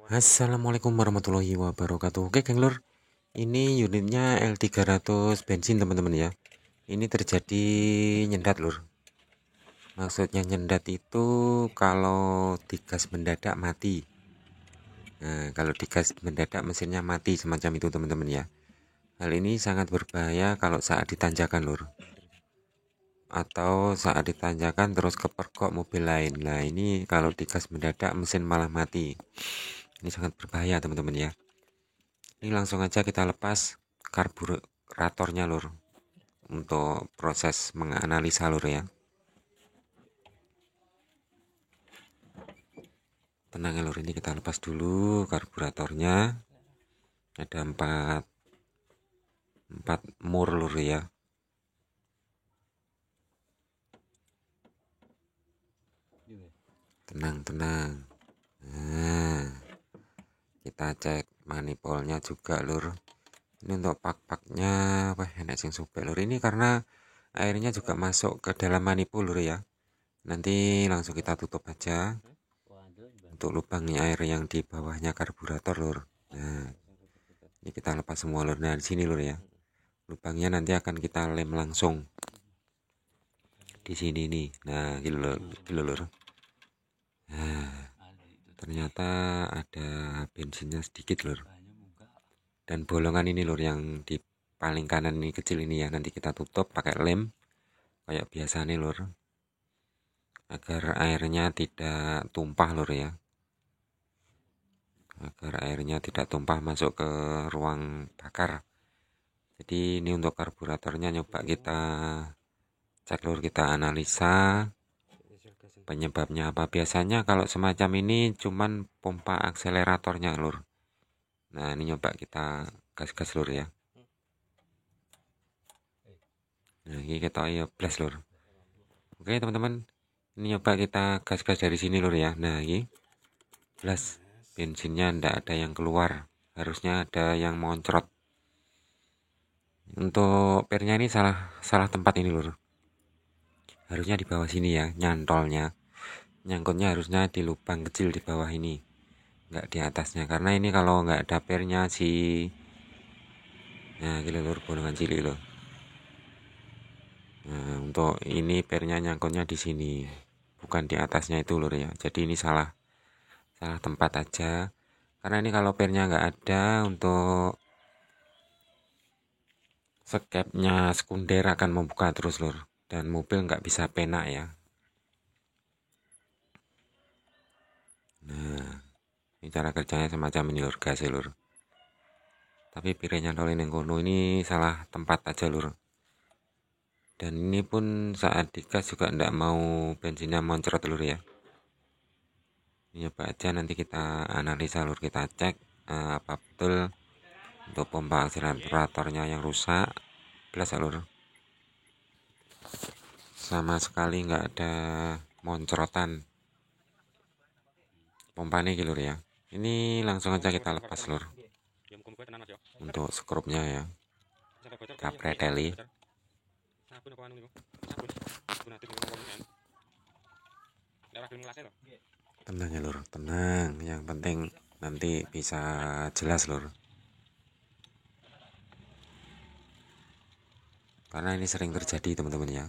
Assalamualaikum warahmatullahi wabarakatuh. Oke geng lur, ini unitnya L300 bensin teman-teman ya. Ini terjadi nyendat lur. Maksudnya nyendat itu kalau digas mendadak mati. Nah, kalau digas mendadak mesinnya mati semacam itu teman-teman ya. Hal ini sangat berbahaya kalau saat ditanjakan lur, atau saat ditanjakan terus kepergok mobil lain. Nah ini kalau digas mendadak mesin malah mati. Ini sangat berbahaya teman-teman ya. Ini langsung aja kita lepas karburatornya lur, untuk proses menganalisa lur ya. Tenang ya lur, ini kita lepas dulu karburatornya. Ada 4 mur lur ya. Tenang. Nah, kita cek manifolnya juga lur. Ini untuk pak-paknya, wah enak sing sobek lur. Ini karena airnya juga masuk ke dalam manifold lur ya. Nanti langsung kita tutup aja untuk lubangnya air yang di bawahnya karburator lur. Nah, ini kita lepas semua lur. Nah, di sini lur ya. Lubangnya nanti akan kita lem langsung di sini nih. Nah, gitu lur. Nah, ternyata ada bensinnya sedikit lur. Dan bolongan ini lur yang di paling kanan ini kecil ini ya, nanti kita tutup pakai lem kayak biasa nih lur, agar airnya tidak tumpah lur ya, agar airnya tidak tumpah masuk ke ruang bakar. Jadi ini untuk karburatornya nyoba kita cek lur, kita analisa penyebabnya apa. Biasanya kalau semacam ini cuman pompa akseleratornya lur. Nah ini nyoba kita gas-gas lur ya. Nah ini kita blast lur. Oke teman-teman, ini nyoba kita gas-gas dari sini lur ya. Nah ini blast, bensinnya ndak ada yang keluar, harusnya ada yang moncrot. Untuk pernya ini salah tempat ini lur, harusnya di bawah sini ya, nyangkutnya harusnya di lubang kecil di bawah ini, nggak di atasnya. Karena ini kalau nggak ada pernya nah gitu lur, bolongan cilik lur. Nah untuk ini pernya nyangkutnya di sini, bukan di atasnya itu lur ya. Jadi ini salah tempat aja. Karena ini kalau pernya nggak ada, untuk skepnya sekunder akan membuka terus lur, dan mobil nggak bisa penak ya. Nah ini cara kerjanya semacam ini lur, gas lur. Tapi pirenya nyantolin yang kono ini salah tempat aja lur. Dan ini pun saat digas juga ndak mau bensinnya moncrot lur ya. Ini coba aja nanti kita analisa lur, kita cek apa betul untuk pompa akseleratornya yang rusak. Belas lur, sama sekali nggak ada moncrotan pompa nih lur ya. Ini langsung aja kita lepas lur, untuk skrupnya ya, kita preteli. Tenang ya lur, tenang, yang penting nanti bisa jelas lur. Karena ini sering terjadi teman-teman ya,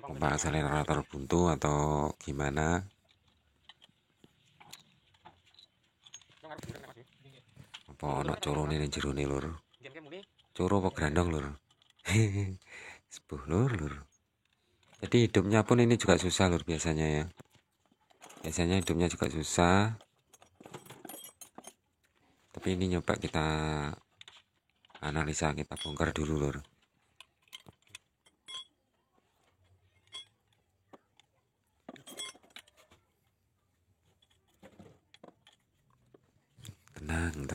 pompa akselerator buntu atau gimana. Apa ono corone ning jero lur, coro apa grandong lur. Sepuh lur. Jadi hidupnya pun ini juga susah lur biasanya ya. Biasanya hidupnya juga susah. Tapi ini nyoba kita analisa, kita bongkar dulu lur.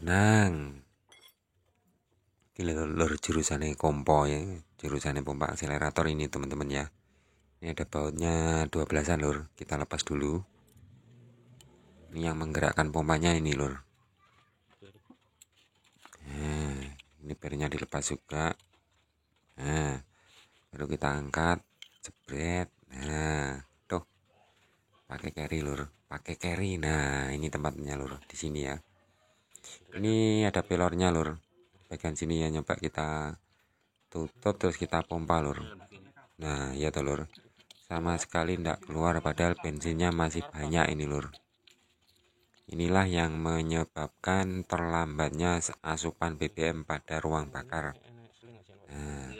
Tenang. Ini lur jurusannya kompo ya, jurusannya pompa akselerator ini teman-teman ya. Ini ada bautnya 12-an lur, kita lepas dulu. Ini yang menggerakkan pompanya ini lur. Nah, ini pernya dilepas juga. Nah, baru kita angkat, jebret. Nah, tuh pakai carry lur. pakai carry. Nah ini tempatnya lur, di sini ya. Ini ada pelornya lur, bagian sini ya. Nyoba kita tutup terus kita pompa lur. Nah ya tuh lur, sama sekali tidak keluar padahal bensinnya masih banyak ini lur. Inilah yang menyebabkan terlambatnya asupan BBM pada ruang bakar. Nah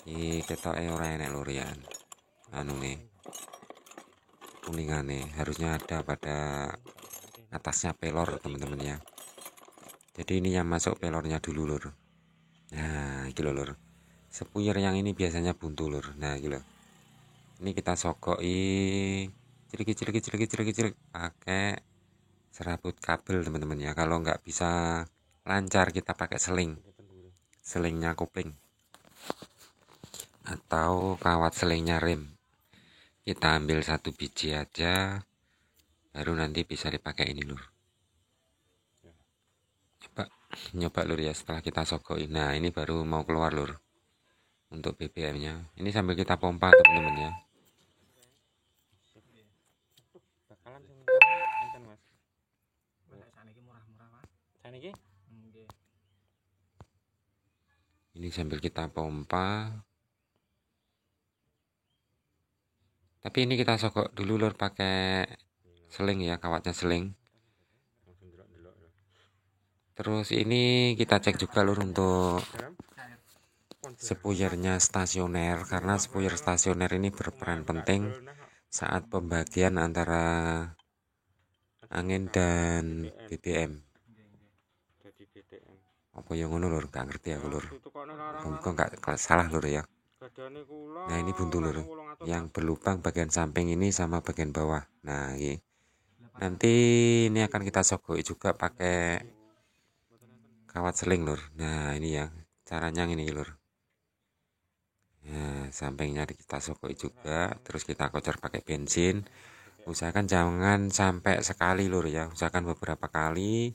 ini ketok ora enek lur ya, anu nih kuningan nih harusnya ada pada atasnya pelor teman-teman ya. Jadi ini yang masuk pelornya dulu lur. Nah gitu lur, sepuyer yang ini biasanya buntu lur. Nah gitu, ini kita sokoi cilik pakai serabut kabel teman-teman ya. Kalau nggak bisa lancar kita pakai selingnya kopling atau kawat selingnya rem. Kita ambil satu biji aja, baru nanti bisa dipakai ini lur. Nyoba lur ya, setelah kita sogoi. Nah ini baru mau keluar lur untuk BBM nya. Ini sambil kita pompa teman-teman ya. Ini sambil kita pompa. Tapi ini kita sogok dulu lur pakai seling ya, kawatnya seling. Terus ini kita cek juga lur untuk spuyernya stasioner, karena spuyer stasioner ini berperan penting saat pembagian antara angin dan BBM. Apa yang ngono lur, gak ngerti aku lur. Muga gak salah lur ya. Nah ini buntu lur, yang berlubang bagian samping ini sama bagian bawah. Nah ini nanti ini akan kita sogoi juga pakai kawat seling lur. Nah ini ya caranya ini lur. Nah sampingnya kita sogoi juga, terus kita kocor pakai bensin. Usahakan jangan sampai sekali lur ya, usahakan beberapa kali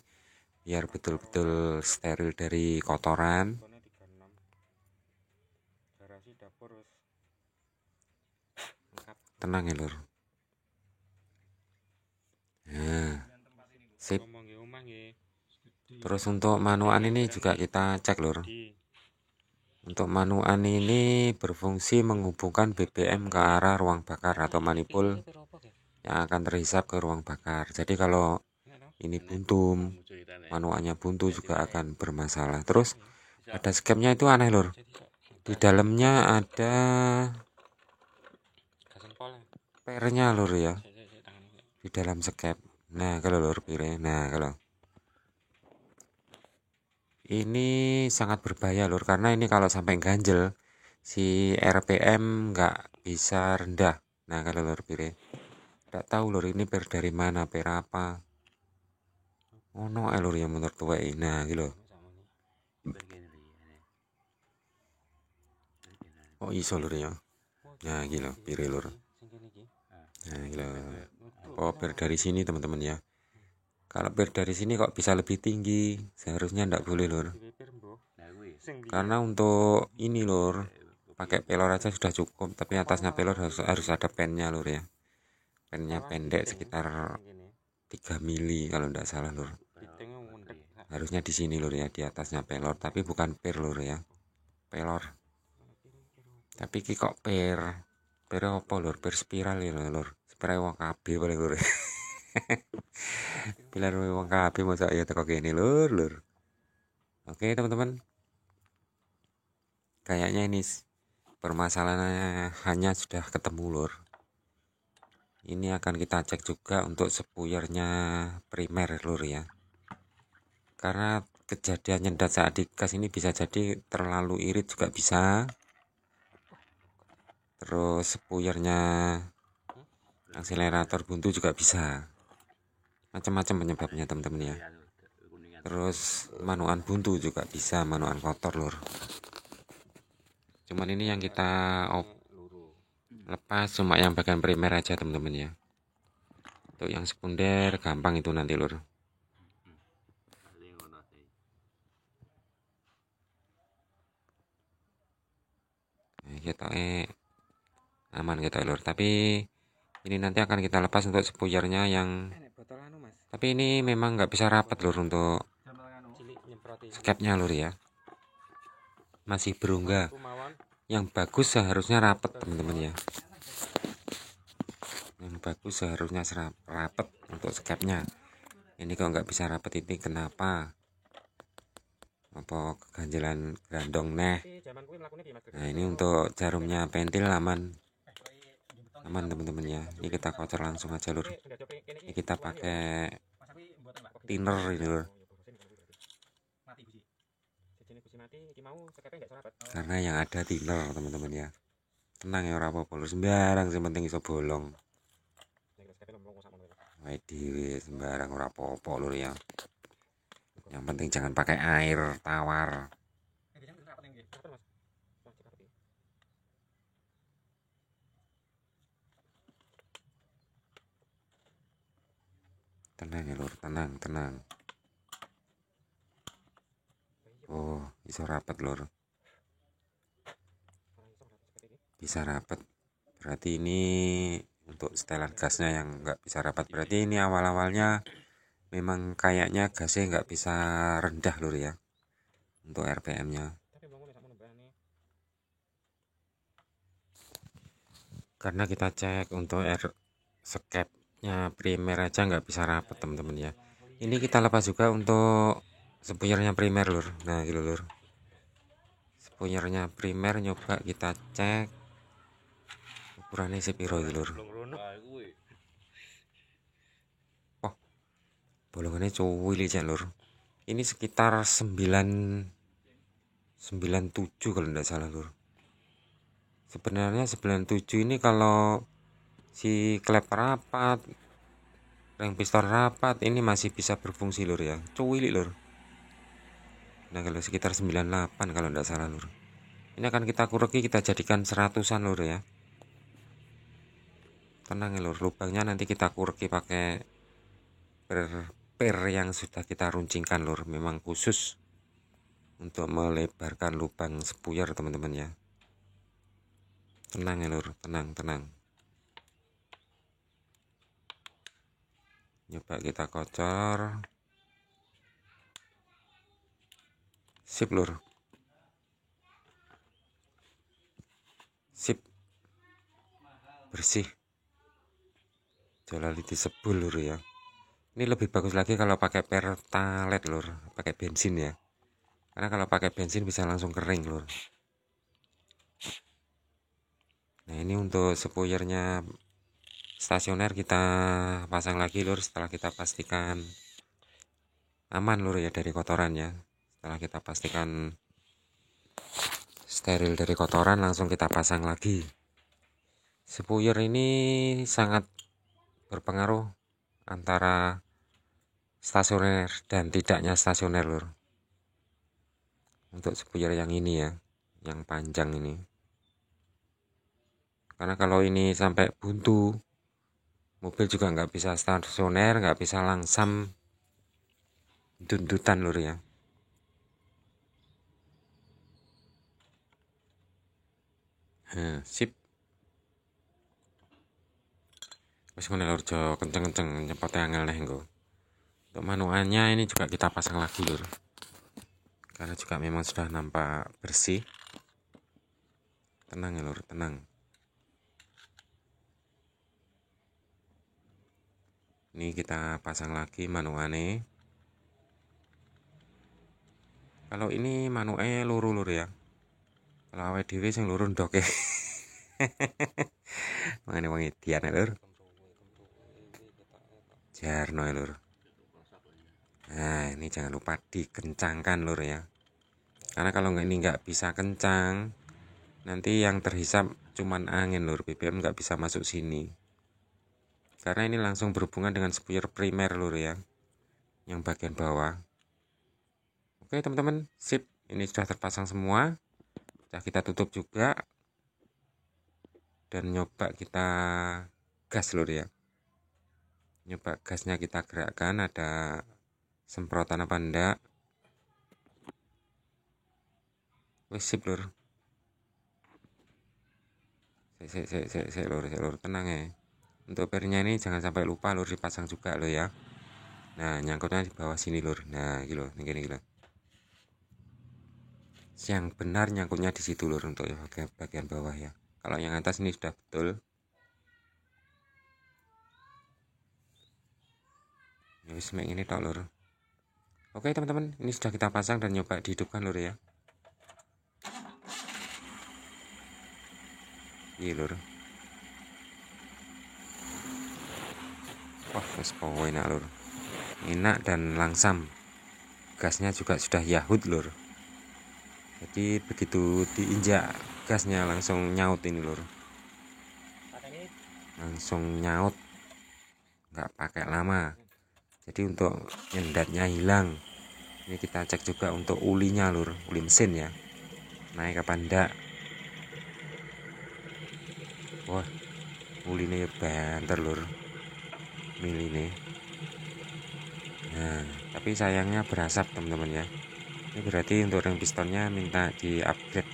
biar betul-betul steril dari kotoran. Tenang ya lur. Nah sip. Terus untuk manuan ini juga kita cek lur. Untuk manuan ini berfungsi menghubungkan BBM ke arah ruang bakar atau manifold yang akan terhisap ke ruang bakar. Jadi kalau ini buntu, manuannya buntu juga akan bermasalah. Terus pada skemnya itu aneh lur, di dalamnya ada pernya lur ya, di dalam skep. Nah kalau lur pire, nah kalau ini sangat berbahaya lur, karena ini kalau sampai ganjel si RPM nggak bisa rendah. Nah kalau lur pire, nggak tahu lur ini per dari mana, per apa. Oh no lur yang motor tua ini. Nah gitu. Oh iso lur ya. Nah gitu pire lur. Nah gitu. Oh per dari sini teman-teman ya. Kalau per dari sini kok bisa lebih tinggi, seharusnya ndak boleh lur. Karena untuk ini lur, pakai pelor aja sudah cukup, tapi atasnya pelor harus ada pennya lur ya. Pennya pendek sekitar 3 mili kalau ndak salah lur. Harusnya di sini lur ya, di atasnya pelor, tapi bukan per lur ya. Pelor. Tapi ki kok per apa lur? Per spiral ya lur. Spiral wong kabeh paling lur. Pilar wong kabeh masa ya teko kene lur. Oke teman-teman, kayaknya ini permasalahannya hanya sudah ketemu lur. Ini akan kita cek juga untuk spuyernya primer lur ya, karena kejadian nyendat saat digas ini bisa jadi terlalu irit juga bisa. Terus spuyernya akselerator buntu juga bisa, macam-macam penyebabnya teman-teman ya. Terus manuan buntu juga bisa, manuan kotor lur. Cuman ini yang kita lepas cuma yang bagian primer aja teman-teman ya. Untuk yang sekunder gampang itu nanti lur. Nah, kita aman kita lur, tapi Ini nanti akan kita lepas untuk spuyernya yang, tapi ini memang nggak bisa rapat lur untuk skepnya lur ya, masih berunggah. Yang bagus seharusnya rapat teman-teman ya, yang bagus seharusnya rapat untuk skepnya. Ini kok nggak bisa rapat, ini kenapa? Apa keganjilan grandong neh. Nah ini untuk jarumnya pentil aman teman-teman ya. Ini kita kocor langsung aja lur. Ini kita pakai thinner ini lur, karena yang ada thinner teman-teman ya. Tenang ya, ora apa-apa lur, sembarang sing penting iso bolong. Wae dhewe sembarang ora apa-apa lur ya. Yang penting jangan pakai air tawar. Tenang ya lur, tenang. Oh, iso rapat lur. Bisa rapat. Berarti ini untuk setelan gasnya yang nggak bisa rapat. Berarti ini awal-awalnya memang kayaknya gasnya nggak bisa rendah lur ya, untuk RPM-nya. Karena kita cek untuk skepnya primer aja nggak bisa rapat teman-teman ya. Ini kita lepas juga untuk spuyernya primer lur. Nah gitu lur, spuyernya primer nyoba kita cek ukurannya sepiro lur. Oh, bolongannya cuwil aja lur. Ini sekitar 97 kalau tidak salah lur. Sebenarnya 97 ini kalau si klep rapat, ring piston rapat, ini masih bisa berfungsi lur ya. Cuwili lur. Nah kalau sekitar 98 kalau tidak salah lur. Ini akan kita kurangi, kita jadikan 100-an lur ya. Tenang ya lur, lubangnya nanti kita kurangi pakai per yang sudah kita runcingkan lur. Memang khusus untuk melebarkan lubang spuyer teman-teman ya. Tenang ya lur, tenang. Coba kita kocor. Sip lur. Sip. Bersih. Jalali disebul lur ya. Ini lebih bagus lagi kalau pakai pertalite lur, pakai bensin ya. Karena kalau pakai bensin bisa langsung kering lur. Nah ini untuk spuyernya stasioner kita pasang lagi lur, setelah kita pastikan aman lur ya dari kotoran ya. Setelah kita pastikan steril dari kotoran, langsung kita pasang lagi. Spuyer ini sangat berpengaruh antara stasioner dan tidaknya stasioner lur. Untuk spuyer yang ini ya, yang panjang ini. Karena kalau ini sampai buntu, mobil juga nggak bisa stasioner, nggak bisa langsam dundutan lur ya. Sip. Wis ngene lur, jo kenceng-kenceng nyepotnya angel neh engko. Untuk manualnya ini juga kita pasang lagi lur. Karena juga memang sudah nampak bersih. Tenang ya lur, tenang. Ini kita pasang lagi manualnya. Kalau ini manualnya luru lur ya. Kalau awet dhewe sing luru ndok ya. Mangane wong edian ya lur. Jarno ya lur. Nah ini jangan lupa dikencangkan lur ya. Karena kalau ini nggak bisa kencang, nanti yang terhisap cuman angin lur, BBM nggak bisa masuk sini. Karena ini langsung berhubungan dengan spuyer primer lur ya, yang bagian bawah. Oke teman-teman, sip. Ini sudah terpasang semua. Sudah kita tutup juga. Dan nyoba kita gas lur ya. Nyoba gasnya kita gerakkan, ada semprotan apa enggak. Wes sip lur. Sik lur, tenang ya. untuk pernya ini jangan sampai lupa lur dipasang juga lo ya. Nah nyangkutnya di bawah sini lur. Nah gitu gini gitu. Yang benar nyangkutnya di situ lur untuk bagian bawah ya. Kalau yang atas ini sudah betul. Ya wis ini tok lur. Oke teman-teman, ini sudah kita pasang dan nyoba dihidupkan lur ya. Iya lur. Wah wis enak lur. Enak dan langsam. Gasnya juga sudah Yahut lur. Jadi begitu diinjak gasnya langsung nyaut ini lur. Langsung nyaut. Nggak pakai lama. Jadi untuk nyendatnya hilang. Ini kita cek juga untuk ulinya lur, uli mesin ya. Naik apa enggak? Wah, ulinya banter lur. Mili nih. Nah, tapi sayangnya berasap teman-teman ya. Ini berarti untuk ring pistonnya minta di upgrade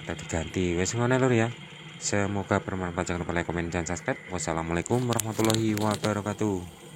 atau diganti. Wes ngono lur ya. Semoga bermanfaat. Jangan lupa like, komen, dan subscribe. Wassalamualaikum warahmatullahi wabarakatuh.